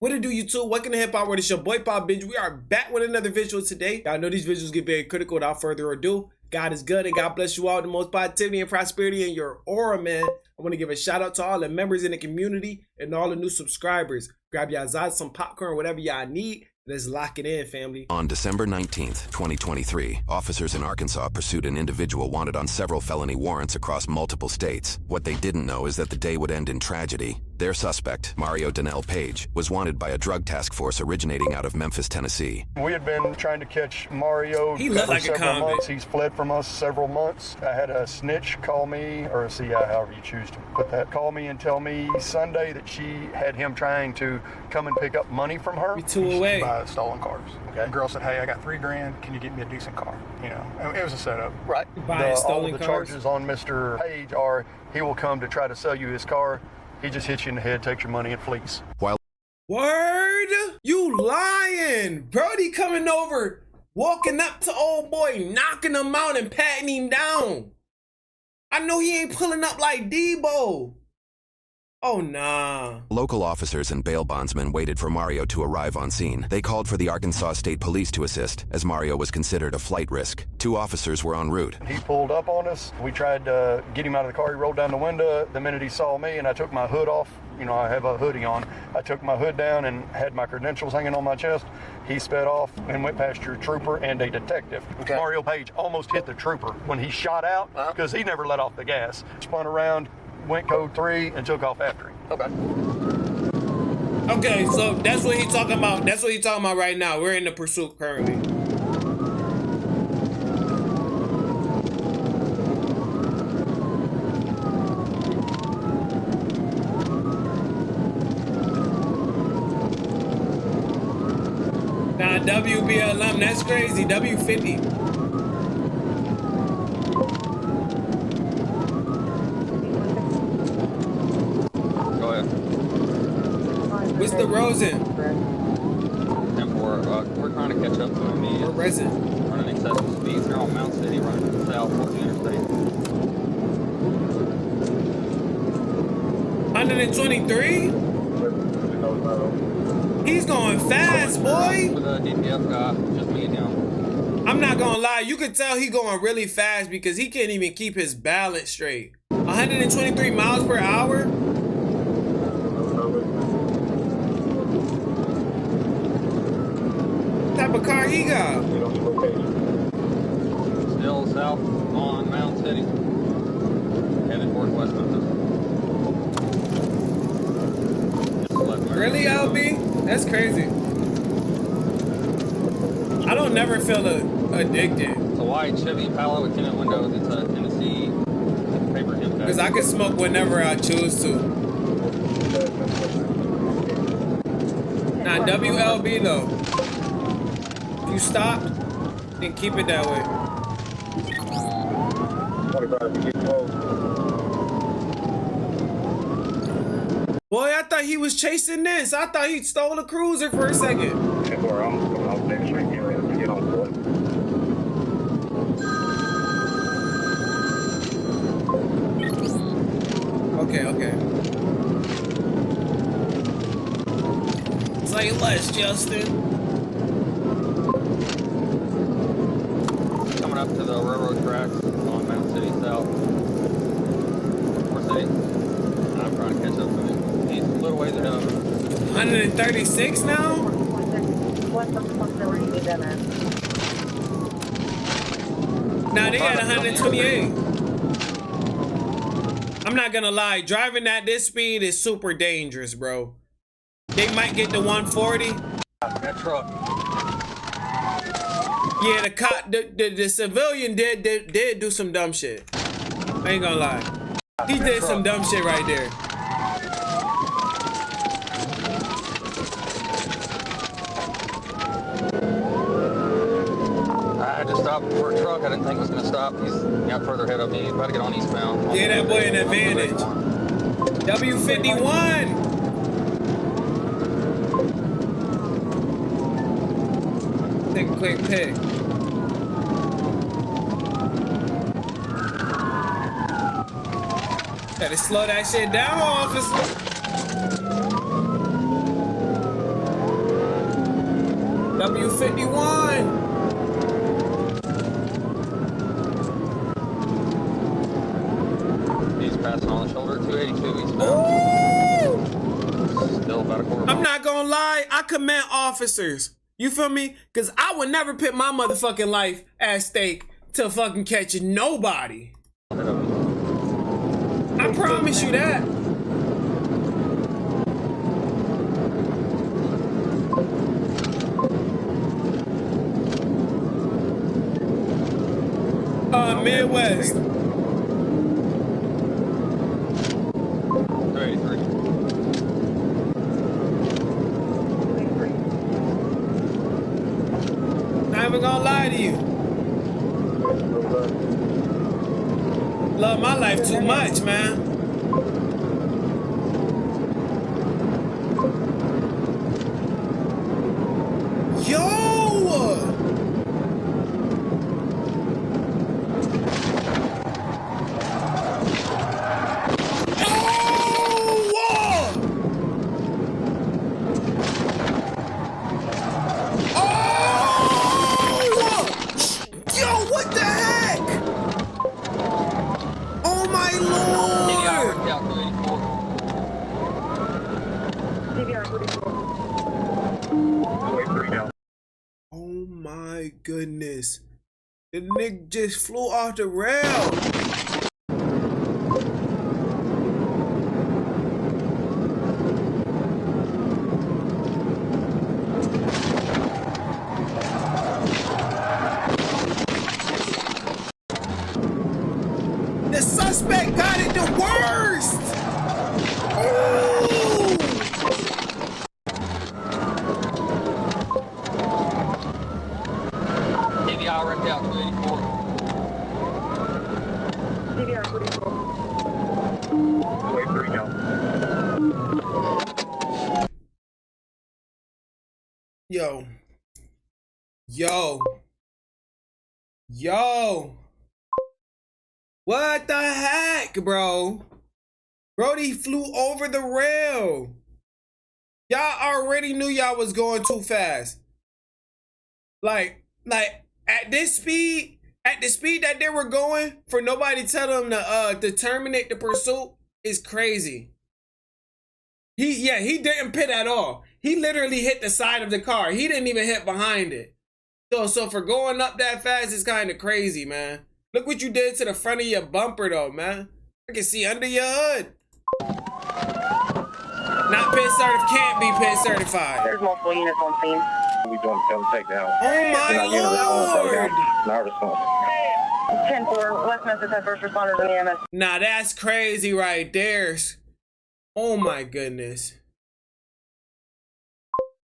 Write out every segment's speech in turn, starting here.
What it do, YouTube? Welcome to Hip Hop World. It's your boy Papa Benji. We are back with another visual today. Y'all know these visuals get very critical. Without further ado, God is good and God bless you all with the most positivity and prosperity in your aura, man. I want to give a shout out to all the members in the community and all the new subscribers. Grab y'all some popcorn, whatever y'all need. Let's lock it in, family. On December 19th, 2023, officers in Arkansas pursued an individual wanted on several felony warrants across multiple states. What they didn't know is that the day would end in tragedy. Their suspect, Mario Donnell Page, was wanted by a drug task force originating out of Memphis, Tennessee. We had been trying to catch Mario He looked like several a months. He's fled from us several months. I had a snitch call me, or a CI, however you choose to put that, call me and tell me Sunday that she had him trying to come and pick up money from her. We two away. Buy stolen cars. Okay. The girl said, "Hey, I got $3 grand. Can you get me a decent car?" You know, and it was a setup. Right. Buying All stolen of the cars? charges on Mr. Page are he will come to try to sell you his car. He just hits you in the head, takes your money, and flees. While Word? You lying. Brody coming over, walking up to old boy, knocking him out and patting him down. I know he ain't pulling up like Debo. Oh, nah. local officers and bail bondsmen waited for Mario to arrive on scene, they called for the Arkansas State Police to assist, as Mario was considered a flight risk. 2 officers were en route. He pulled up on us. We tried to get him out of the car. He rolled down the window. The minute he saw me and I took my hood off, you know, I have a hoodie on. I took my hood down and had my credentials hanging on my chest. He sped off and went past your trooper and a detective. Okay. Mario Page almost hit the trooper when he shot out because he never let off the gas. Spun around, went code 3 and took off after him. Okay, so that's what he's talking about. That's what he's talking about right now. We're in the pursuit currently. Nah, WBLM, that's crazy. W50. What's the Rosen? We're trying to catch up to him. He's running excessive speeds. They're on Mount City, running south towards the interstate. 123? He's going fast, boy. With a DPF guy, just me and him. I'm not gonna lie, you can tell he going really fast because he can't even keep his balance straight. 123 miles per hour? What type of car he got? Still south on Mount City, headed toward West Memphis. Really, LB? That's crazy. I don't never feel addicted. It's a white Chevy Impala with tinted windows. It's a Tennessee paper impact. Because I can smoke whenever I choose to. Nah, WLB though. If you stopped, then keep it that way. Boy, I thought he was chasing this. I thought he stole a cruiser for a second. Okay. Say less, Justin. Coming up to the railroad tracks on Mount City South. North City. I'm trying to catch up to him. He's a little ways ahead of him. 136 now? Now they at 128. I'm not gonna lie, driving at this speed is super dangerous, bro. They might get to 140. That truck. Yeah, the cop, the civilian did do some dumb shit. I ain't gonna lie. He did some dumb shit right there. I had to stop for a truck. I didn't think it was going to stop. He's got further ahead of me. He's about to get on eastbound. Yeah, that boy an advantage. W51. Take a quick pick. Gotta slow that shit down, officer. EWU 51. He's passing on the shoulder, 282 eastbound. Still about a quarter mile. I'm not gonna lie, I commend officers. You feel me? Cause I would never put my motherfucking life at stake to fucking catch nobody. I promise you that. Midwest. 283. Not even gonna lie to you. Love my life too much, man. Yo! Oh my goodness. The nigga just flew off the rail. The suspect got it the worst. Oh. TVI wrecked out 284. TVI 44. 283 now. Yo. What the heck, bro? Brody flew over the rail. Y'all already knew y'all was going too fast. Like at this speed, at the speed that they were going, for nobody to tell them to terminate the pursuit is crazy. He didn't pit at all. He literally hit the side of the car. He didn't even hit behind it. So for going up that fast is kind of crazy, man. Look what you did to the front of your bumper though, man. I can see under your hood. Not pit certified, can't be pit certified. There's multiple units on scene. We doing the takedown. Oh my Lord! Not response. 10-4, West Memphis had first responders in the EMS. Nah, that's crazy right there. Oh my goodness.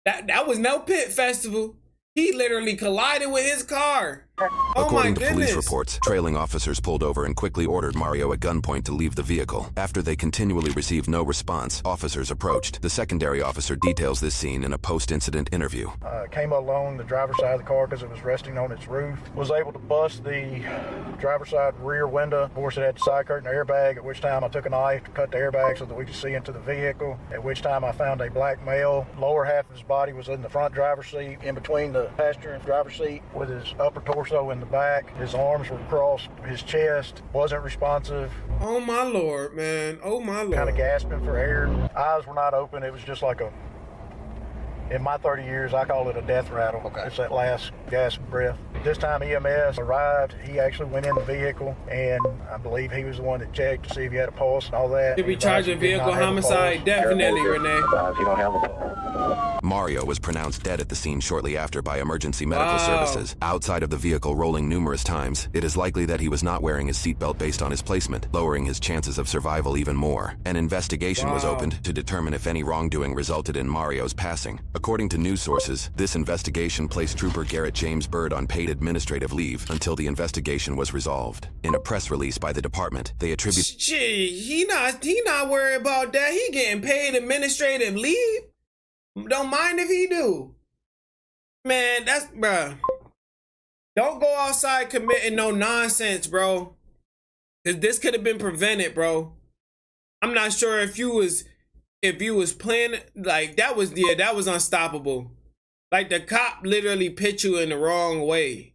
That was no pit festival. He literally collided with his car. Oh According my to police goodness. reports, trailing officers pulled over and quickly ordered Mario at gunpoint to leave the vehicle. After they continually received no response, officers approached. The secondary officer details this scene in a post-incident interview. Came along the driver's side of the car because it was resting on its roof. Was able to bust the driver's side rear window. Of course, it had the side curtain airbag, at which time I took a knife to cut the airbag so that we could see into the vehicle, at which time I found a black male. Lower half of his body was in the front driver's seat, in between the passenger and driver's seat, with his upper torso in the back. His arms were across his chest, wasn't responsive. Oh my Lord, man. Oh my Lord. Kind of gasping for air. Eyes were not open. It was just like a, in my 30 years, I call it a death rattle. Okay. It's that last gasp breath. This time EMS arrived. He actually went in the vehicle, and I believe he was the one that checked to see if he had a pulse and all that. Did we charge a vehicle homicide? Definitely, Renee. You don't have a Mario was pronounced dead at the scene shortly after by emergency medical services. Outside of the vehicle rolling numerous times, it is likely that he was not wearing his seatbelt based on his placement, lowering his chances of survival even more. An investigation was opened to determine if any wrongdoing resulted in Mario's passing. According to news sources, this investigation placed Trooper Garrett James Bird on paid administrative leave until the investigation was resolved. In a press release by the department, they attribute— Gee, he not worried about that. He getting paid administrative leave. Don't mind if he do. Man, that's, bruh. Don't go outside committing no nonsense, bro. Cause this could have been prevented, bro. I'm not sure if you was playing like that was unstoppable. Like, the cop literally put you in the wrong way.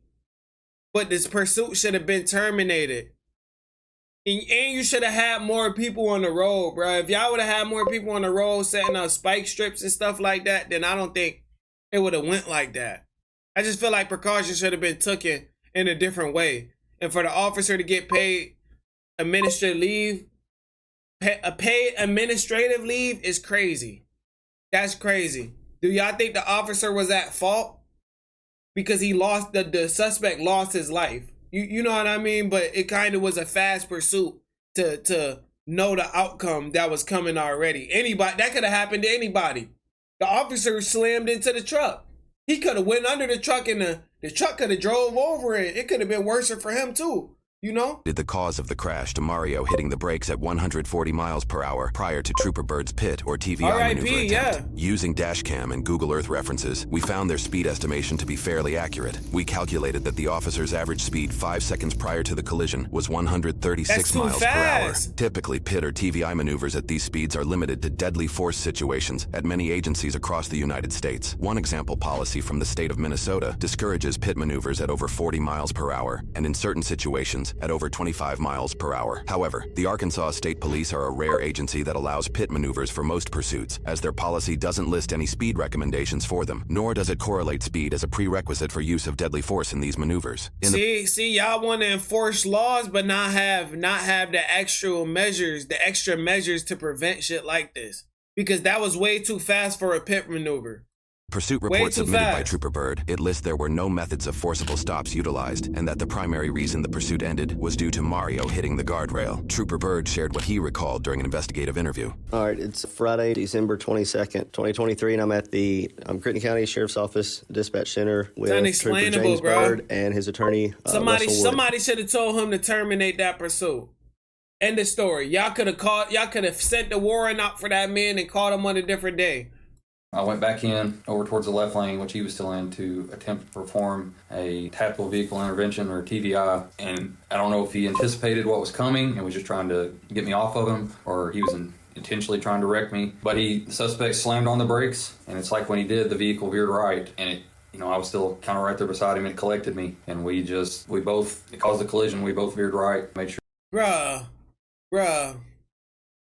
But this pursuit should have been terminated. And you should have had more people on the road, bro. If y'all would have had more people on the road setting up spike strips and stuff like that, then I don't think it would have went like that. I just feel like precautions should have been taken in a different way. And for the officer to get paid administrative leave, paid administrative leave is crazy. That's crazy. Do y'all think the officer was at fault? Because he lost, the suspect lost his life. You know what I mean? But it kind of was a fast pursuit to know the outcome that was coming already. Anybody, that could have happened to anybody. The officer slammed into the truck. He could have went under the truck and the truck could have drove over it. It could have been worse for him too. You know? The cause of the crash to Mario hitting the brakes at 140 miles per hour prior to Trooper Bird's pit or TVI maneuver attempt. Yeah. Using Dashcam and Google Earth references, we found their speed estimation to be fairly accurate. We calculated that the officer's average speed 5 seconds prior to the collision was 136 miles per hour. Typically, pit or TVI maneuvers at these speeds are limited to deadly force situations at many agencies across the United States. One example policy from the state of Minnesota discourages pit maneuvers at over 40 miles per hour, and in certain situations, at over 25 miles per hour. However, the Arkansas State Police are a rare agency that allows pit maneuvers for most pursuits, as their policy doesn't list any speed recommendations for them, nor does it correlate speed as a prerequisite for use of deadly force in these maneuvers. See, y'all want to enforce laws, but not have the extra measures to prevent shit like this. Because that was way too fast for a pit maneuver. Pursuit report submitted by Trooper Bird, it lists there were no methods of forcible stops utilized, and that the primary reason the pursuit ended was due to Mario hitting the guardrail. Trooper Bird shared what he recalled during an investigative interview. All right, it's Friday, December 22nd, 2023, and I'm at the Crittenden County Sheriff's Office Dispatch Center with Trooper James Bird and his attorney, Somebody should have told him to terminate that pursuit. End of story. Y'all could have sent the warrant out for that man and called him on a different day. I went back in over towards the left lane, which he was still in, to attempt to perform a tactical vehicle intervention, or TVI. And I don't know if he anticipated what was coming and was just trying to get me off of him, or he was intentionally trying to wreck me. But the suspect slammed on the brakes, and it's like when he did, the vehicle veered right, and I was still kind of right there beside him. It collected me, and it caused the collision. We both veered right, made sure. Bruh.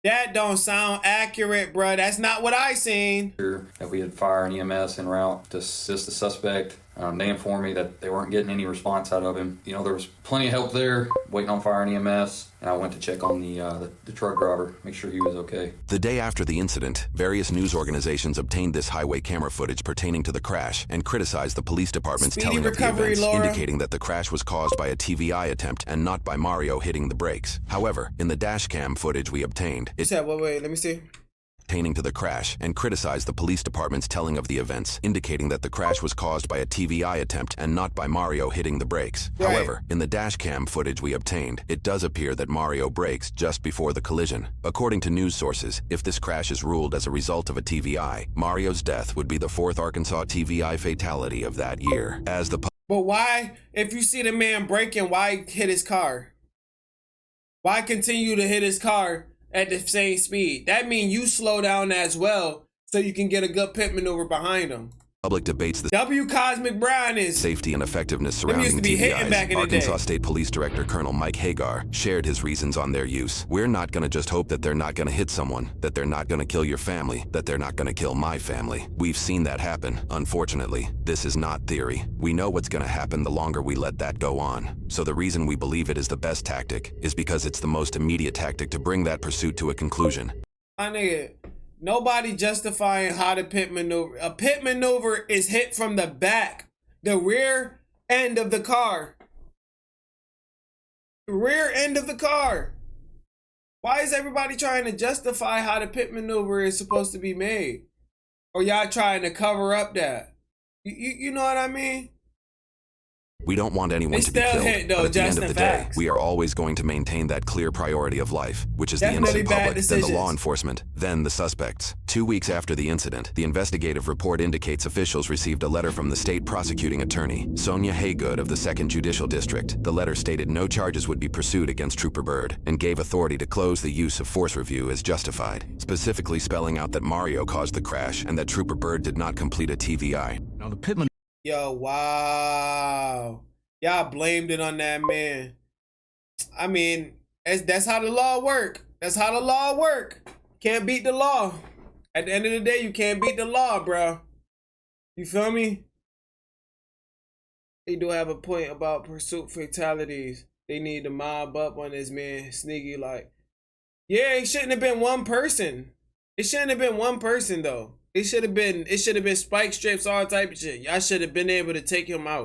That don't sound accurate, bruh. That's not what I seen. That we had fire and EMS en route to assist the suspect. They informed me that they weren't getting any response out of him. There was plenty of help there, waiting on fire and EMS, and I went to check on the truck driver, make sure he was okay. The day after the incident, various news organizations obtained this highway camera footage pertaining to the crash and criticized the police department's telling of the events, indicating that the crash was caused by a TVI attempt and not by Mario hitting the brakes. However, in the Dashcam footage we obtained, wait, let me see. Pertaining to the crash, and criticized the police department's telling of the events, indicating that the crash was caused by a TVI attempt and not by Mario hitting the brakes. Right. However, in the Dashcam footage we obtained, it does appear that Mario brakes just before the collision. According to news sources, if this crash is ruled as a result of a TVI, Mario's death would be the 4th Arkansas TVI fatality of that year. But why, if you see the man braking, why hit his car? Why continue to hit his car at the same speed? That means you slow down as well, so you can get a good pit maneuver behind him. Public debates the W. Cosmic Brown is safety and effectiveness surrounding TVIs. Arkansas State Police Director Colonel Mike Hagar shared his reasons on their use. We're not going to just hope that they're not going to hit someone, that they're not going to kill your family, that they're not going to kill my family. We've seen that happen. Unfortunately, this is not theory. We know what's going to happen the longer we let that go on. So the reason we believe it is the best tactic is because it's the most immediate tactic to bring that pursuit to a conclusion. My nigga, nobody justifying how to pit maneuver. A pit maneuver is hit from the back, the rear end of the car. The rear end of the car. Why is everybody trying to justify how the pit maneuver is supposed to be made? Or y'all trying to cover up that? You know what I mean? We don't want anyone to be killed, but at the end of the day, we are always going to maintain that clear priority of life, which is the innocent public, then the law enforcement, then the suspects. 2 weeks after the incident, the investigative report indicates officials received a letter from the state prosecuting attorney, Sonia Haygood of the 2nd Judicial District. The letter stated no charges would be pursued against Trooper Bird and gave authority to close the use of force review as justified, specifically spelling out that Mario caused the crash and that Trooper Bird did not complete a TVI. Now the pitman. Yo, wow. Y'all blamed it on that man. I mean, that's how the law work. That's how the law work. Can't beat the law. At the end of the day, you can't beat the law, bro. You feel me? They do have a point about pursuit fatalities. They need to mob up on this man, Sneaky. Like, yeah, it shouldn't have been one person. It shouldn't have been one person though. It should have been spike strips, all type of shit. Y'all should have been able to take him out.